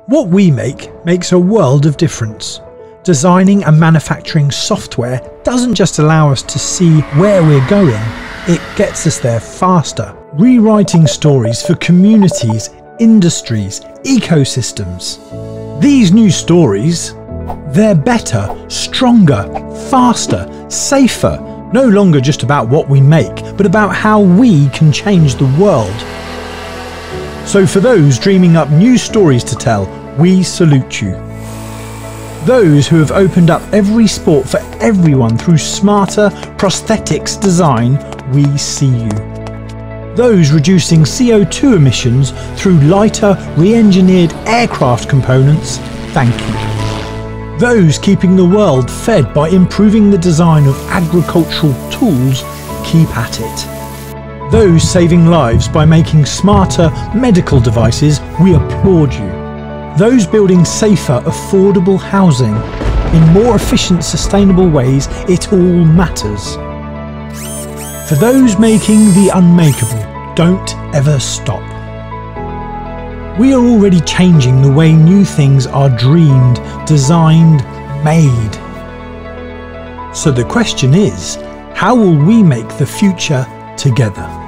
What we make makes a world of difference. Designing and manufacturing software doesn't just allow us to see where we're going, it gets us there faster. Rewriting stories for communities, industries, ecosystems. These new stories, they're better, stronger, faster, safer. No longer just about what we make, but about how we can change the world. So for those dreaming up new stories to tell, we salute you. Those who have opened up every sport for everyone through smarter prosthetics design, we see you. Those reducing CO2 emissions through lighter, re-engineered aircraft components, thank you. Those keeping the world fed by improving the design of agricultural tools, keep at it. Those saving lives by making smarter medical devices, we applaud you. Those building safer, affordable housing in more efficient, sustainable ways, it all matters. For those making the unmakeable, don't ever stop. We are already changing the way new things are dreamed, designed, made. So the question is, how will we make the future together?